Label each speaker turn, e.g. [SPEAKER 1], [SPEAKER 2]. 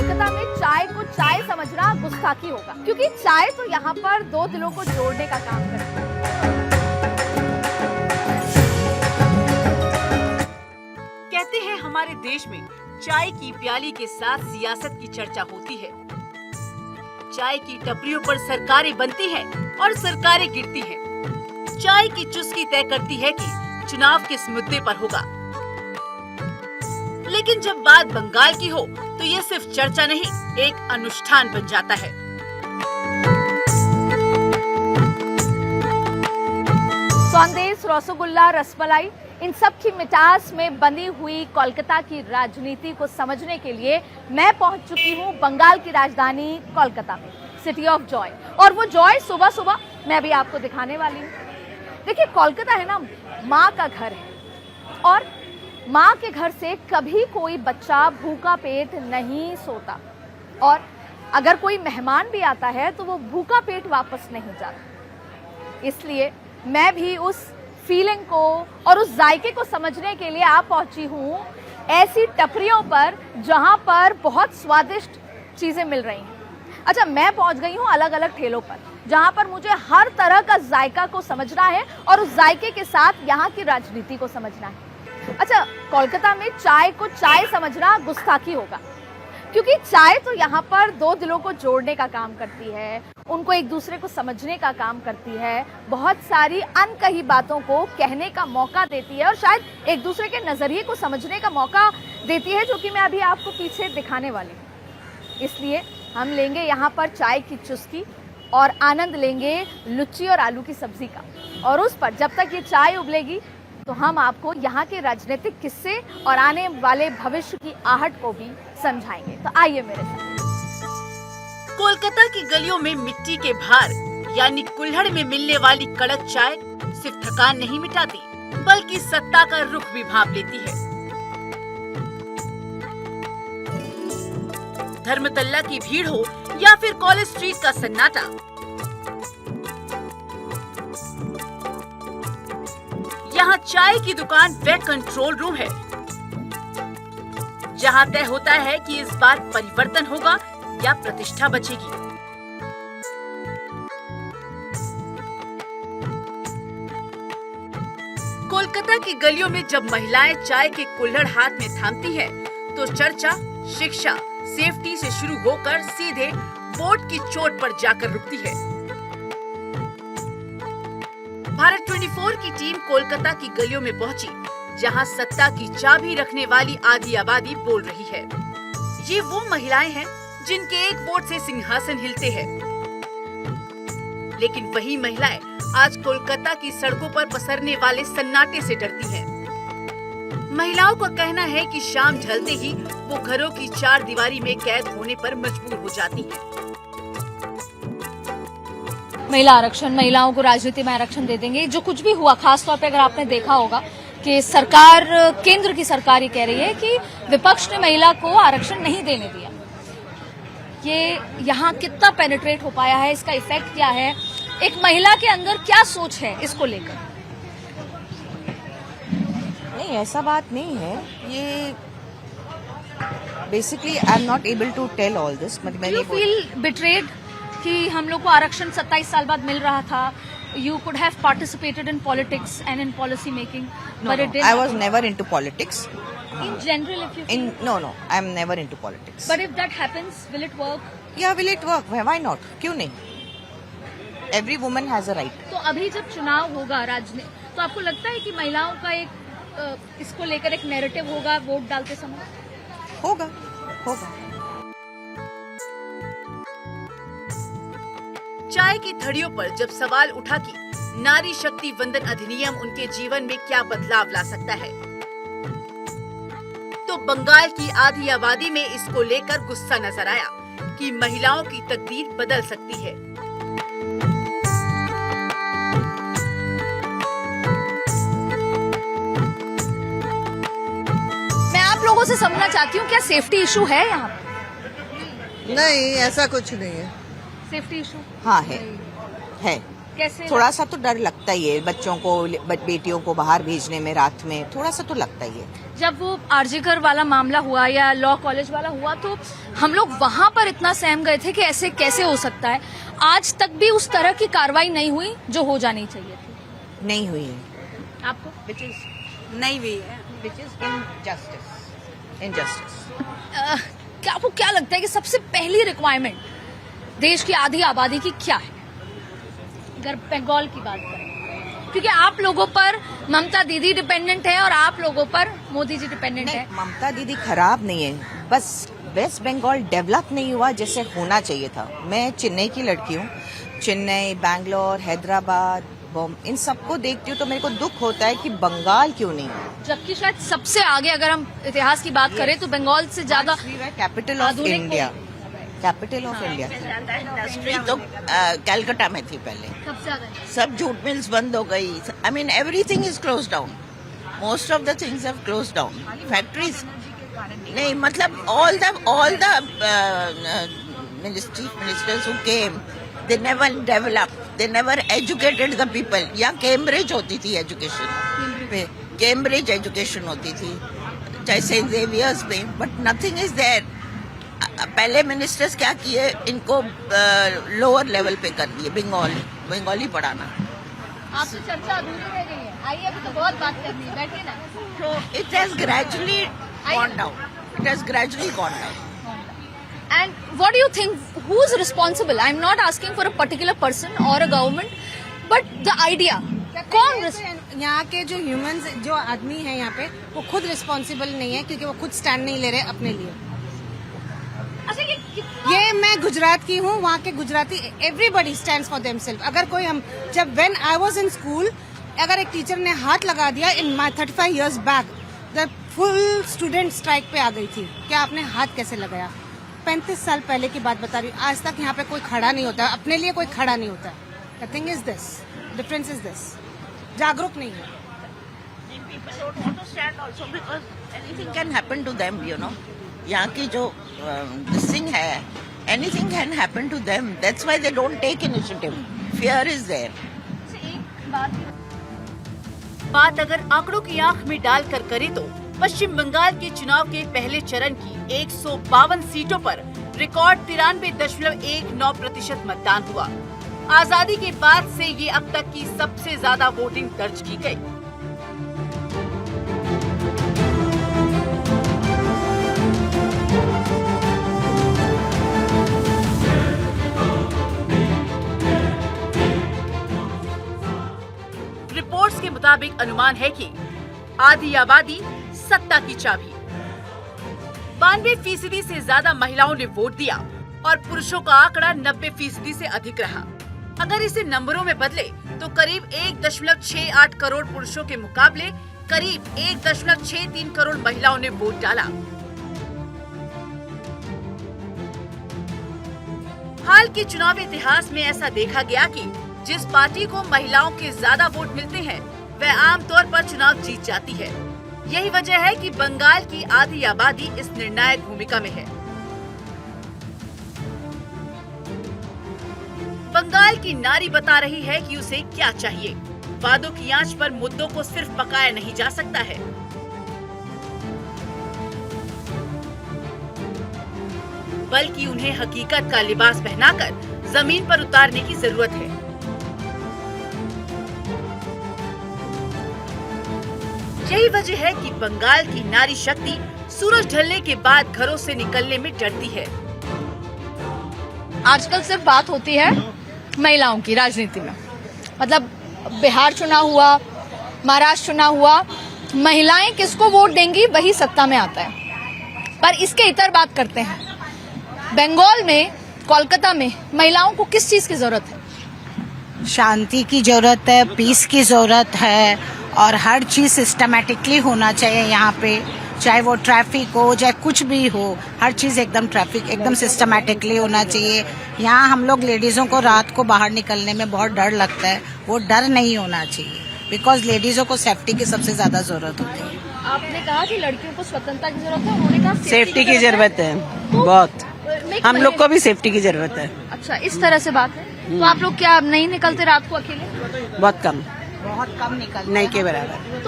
[SPEAKER 1] कोलकाता में चाय को चाय समझना गुस्ताखी होगा, क्योंकि चाय तो यहाँ पर दो दिलों को जोड़ने का काम करती है।
[SPEAKER 2] कहते हैं हमारे देश में चाय की प्याली के साथ सियासत की चर्चा होती है। चाय की टपरियों पर सरकारें बनती हैं और सरकारें गिरती हैं। चाय की चुस्की तय करती है कि चुनाव किस मुद्दे पर होगा। लेकिन जब बात बंगाल की हो तो ये सिर्फ चर्चा नहीं, एक अनुष्ठान बन जाता है।
[SPEAKER 1] संदेश, रसगुल्ला, रसमलाई, इन सब की मिठास में बंधी हुई कोलकाता की राजनीति को समझने के लिए मैं पहुंच चुकी हूं बंगाल की राजधानी कोलकाता में, सिटी ऑफ जॉय। और वो जॉय सुबह सुबह मैं भी आपको दिखाने वाली हूँ। देखिए, कोलकाता है ना, माँ का घर है, और माँ के घर से कभी कोई बच्चा भूखा पेट नहीं सोता, और अगर कोई मेहमान भी आता है तो वो भूखा पेट वापस नहीं जाता। इसलिए मैं भी उस फीलिंग को और उस जायके को समझने के लिए आ पहुंची हूँ ऐसी टपरियों पर जहाँ पर बहुत स्वादिष्ट चीज़ें मिल रही हैं। अच्छा, मैं पहुँच गई हूँ अलग अलग ठेलों पर, जहाँ पर मुझे हर तरह का जायका को समझना है और उस जायके के साथ यहाँ की राजनीति को समझना है। अच्छा, कोलकाता में चाय को चाय समझना गुस्ताखी होगा, क्योंकि चाय तो यहाँ पर दो दिलों को जोड़ने का काम करती है, उनको एक दूसरे को समझने का काम करती है, बहुत सारी अनकही बातों को कहने का मौका देती है और शायद एक दूसरे के नज़रिए को समझने का मौका देती है, जो कि मैं अभी आपको पीछे दिखाने वाली हूँ। इसलिए हम लेंगे यहाँ पर चाय की चुस्की और आनंद लेंगे लुच्ची और आलू की सब्जी का, और उस पर जब तक ये चाय उबलेगी तो हम आपको यहाँ के राजनीतिक किस्से और आने वाले भविष्य की आहट को भी समझाएंगे। तो आइए मेरे साथ।
[SPEAKER 2] कोलकाता की गलियों में मिट्टी के भार यानी कुल्हड़ में मिलने वाली कड़क चाय सिर्फ थकान नहीं मिटाती, बल्कि सत्ता का रुख भी भांप लेती है। धर्मतल्ला की भीड़ हो या फिर कॉलेज स्ट्रीट का सन्नाटा, यहाँ चाय की दुकान व कंट्रोल रूम है, जहाँ तय होता है कि इस बार परिवर्तन होगा या प्रतिष्ठा बचेगी। कोलकाता की गलियों में जब महिलाएं चाय के कुल्हड़ हाथ में थामती हैं, तो चर्चा शिक्षा, सेफ्टी से शुरू होकर सीधे वोट की चोट पर जाकर रुकती है। भारत 24 की टीम कोलकाता की गलियों में पहुंची, जहां सत्ता की चाबी रखने वाली आधी आबादी बोल रही है। ये वो महिलाएं हैं जिनके एक वोट से सिंहासन हिलते हैं। लेकिन वही महिलाएं आज कोलकाता की सड़कों पर पसरने वाले सन्नाटे से डरती हैं। महिलाओं का कहना है कि शाम ढलते ही वो घरों की चार दीवारी में कैद होने पर मजबूर हो जाती हैं।
[SPEAKER 1] महिला आरक्षण, महिलाओं को राजनीति में आरक्षण दे देंगे, जो कुछ भी हुआ, खास तौर पे अगर आपने देखा होगा कि सरकार, केंद्र की सरकार ये कह रही है कि विपक्ष ने महिला को आरक्षण नहीं देने दिया। ये यहाँ कितना पेनिट्रेट हो पाया है, इसका इफेक्ट क्या है, एक महिला के अंदर क्या सोच है इसको लेकर?
[SPEAKER 3] नहीं, ऐसा बात नहीं है। ये basically I am not able to tell all this.
[SPEAKER 1] You feel betrayed कि हम लोग को आरक्षण 27 साल बाद मिल रहा था? You could have participated in politics and in policy making, but it didn't.
[SPEAKER 3] I was never into politics.
[SPEAKER 1] In general, if you
[SPEAKER 3] No, I am never into politics.
[SPEAKER 1] But if that happens, will it work?
[SPEAKER 3] Yeah, will it work? Why not? क्यों नहीं? Every woman has a right.
[SPEAKER 1] तो अभी जब चुनाव होगा राजनीति, तो आपको लगता है कि महिलाओं का एक इसको लेकर एक नैरेटिव होगा वोट डालते समय?
[SPEAKER 3] होगा।
[SPEAKER 2] चाय की थड़ियों पर जब सवाल उठा कि नारी शक्ति वंदन अधिनियम उनके जीवन में क्या बदलाव ला सकता है, तो बंगाल की आधी आबादी में इसको लेकर गुस्सा नजर आया कि महिलाओं की तकदीर बदल सकती है।
[SPEAKER 1] मैं आप लोगों से समझना चाहती हूँ, क्या सेफ्टी इशू है यहाँ?
[SPEAKER 4] नहीं, ऐसा कुछ नहीं है।
[SPEAKER 1] Safety issue?
[SPEAKER 3] हाँ है।
[SPEAKER 1] कैसे?
[SPEAKER 3] थोड़ा सा तो डर लगता ही है बच्चों को, बेटियों को बाहर भेजने में रात में, थोड़ा सा तो लगता ही है।
[SPEAKER 1] जब वो आरजीकर वाला मामला हुआ या लॉ कॉलेज वाला हुआ तो हम लोग वहां पर इतना सहम गए थे कि ऐसे कैसे हो सकता है। आज तक भी उस तरह की कार्रवाई नहीं हुई जो हो जानी चाहिए थी।
[SPEAKER 3] नहीं हुई है,
[SPEAKER 1] आपको
[SPEAKER 3] विच इज
[SPEAKER 2] नहीं हुई है।
[SPEAKER 3] इनजस्टिस।
[SPEAKER 1] क्या आपको क्या लगता है कि सबसे पहली रिक्वायरमेंट देश की आधी आबादी की क्या है, अगर बंगाल की बात करें? क्योंकि आप लोगों पर ममता दीदी डिपेंडेंट है और आप लोगों पर मोदी जी डिपेंडेंट है।
[SPEAKER 3] ममता दीदी खराब नहीं है, बस वेस्ट बंगाल डेवलप नहीं हुआ जैसे होना चाहिए था। मैं चेन्नई की लड़की हूँ, चेन्नई, बैंगलोर, हैदराबाद, बॉम्बे, इन सबको देखती हूँ तो मेरे को दुख होता है कि बंगाल क्यों नहीं है।
[SPEAKER 1] जबकि शायद सबसे आगे अगर हम इतिहास की बात करें तो बंगाल से ज्यादा
[SPEAKER 3] कैपिटल ऑफ
[SPEAKER 1] आधुनिक
[SPEAKER 3] India, capital of India.
[SPEAKER 4] Industry तो कलकत्ता में थी पहले,
[SPEAKER 1] सबसे ज्यादा
[SPEAKER 4] सब जूट मिल्स बंद हो गई। I mean everything is close down, most of the things have close down. Factories नहीं, मतलब all the ministers who came, they never developed, they never educated the people. यहाँ कैम्ब्रिज होती थी एजुकेशन, कैम्ब्रिज एजुकेशन होती थी, चाहे Saint Xavier's में, but nothing is there. पहले मिनिस्टर्स क्या किए, इनको लोअर लेवल पे कर दिए, बंगाली पढ़ाना।
[SPEAKER 1] आपसे चर्चा अधूरी रह गई है, आइए अभी तो बहुत बात करनी है, बैठिए ना।
[SPEAKER 4] So it has gradually gone down. It has gradually gone down.
[SPEAKER 1] And what do you think, who is responsible? I'm not asking for a particular person or a government, but the idea. कौन
[SPEAKER 5] यहाँ के जो humans, जो आदमी है यहाँ पे, वो खुद रिस्पॉन्सिबल नहीं है क्योंकि वो खुद स्टैंड नहीं ले रहे अपने लिए।
[SPEAKER 1] अच्छा
[SPEAKER 5] ये मैं गुजरात की हूँ, वहाँ के Gujarati everybody stands for themselves. अगर कोई हम जब when I was in school, अगर एक टीचर ने हाथ लगा दिया in my 35 years back, the full student strike पे आ गई थी। क्या आपने हाथ कैसे लगाया? 35 साल पहले की बात बता रही हूँ। आज तक यहाँ पे कोई खड़ा नहीं होता, अपने लिए कोई खड़ा नहीं होता। The thing is this, difference is this, जागरूक नहीं है।
[SPEAKER 4] People don't want to stand also because anything can happen to them, you know. यहाँ की जो this thing है, anything can happen to them. That's why they don't take initiative. Fear is there.
[SPEAKER 2] बात अगर आंकड़ों की आंख में डालकर करें तो पश्चिम बंगाल के चुनाव के पहले चरण की 152 सीटों पर रिकॉर्ड 93.19% मतदान हुआ। आजादी के बाद से ये अब तक की सबसे ज्यादा वोटिंग दर्ज की गई। रिपोर्ट्स के मुताबिक अनुमान है कि आधी आबादी सत्ता की चाबी। 92% से ज्यादा महिलाओं ने वोट दिया और पुरुषों का आंकड़ा 90% से अधिक रहा। अगर इसे नंबरों में बदले तो करीब 1.68 करोड़ पुरुषों के मुकाबले करीब 1.63 करोड़ महिलाओं ने वोट डाला। हाल के चुनाव इतिहास में ऐसा देखा गया कि जिस पार्टी को महिलाओं के ज्यादा वोट मिलते हैं वह आमतौर पर चुनाव जीत जाती है। यही वजह है कि बंगाल की आधी आबादी इस निर्णायक भूमिका में है। बंगाल की नारी बता रही है कि उसे क्या चाहिए। वादों की आंच पर मुद्दों को सिर्फ पकाया नहीं जा सकता है, बल्कि उन्हें हकीकत का लिबास पहनाकर जमीन पर उतारने की जरूरत है। यही वजह है कि बंगाल की नारी शक्ति सूरज ढलने के बाद घरों से निकलने में डरती है।
[SPEAKER 1] आजकल सिर्फ बात होती है महिलाओं की राजनीति में, मतलब बिहार चुनाव हुआ, महाराष्ट्र चुनाव हुआ, महिलाएं किसको वोट देंगी वही सत्ता में आता है। पर इसके इतर बात करते हैं, बंगाल में, कोलकाता में महिलाओं को किस चीज की जरूरत है?
[SPEAKER 6] शांति की जरूरत है, पीस की जरूरत है, और हर चीज सिस्टमैटिकली होना चाहिए यहाँ पे, चाहे वो ट्रैफिक हो चाहे कुछ भी हो, हर चीज एकदम ट्रैफिक एकदम सिस्टमैटिकली होना चाहिए। यहाँ हम लोग लेडीजों को रात को बाहर निकलने में बहुत डर लगता है, वो डर नहीं होना चाहिए, बिकॉज लेडीजों को सेफ्टी की सबसे ज्यादा जरूरत होती है।
[SPEAKER 1] आपने कहा कि लड़कियों को स्वतंत्रता की जरूरत है, उन्होंने कहा
[SPEAKER 7] सेफ्टी की जरूरत है बहुत। हम लोग को भी सेफ्टी की जरूरत है।
[SPEAKER 1] अच्छा, इस तरह से बात है। तो आप लोग क्या नहीं निकलते रात को अकेले?
[SPEAKER 7] बहुत कम,
[SPEAKER 6] बहुत कम निकल
[SPEAKER 7] नहीं के बराबर।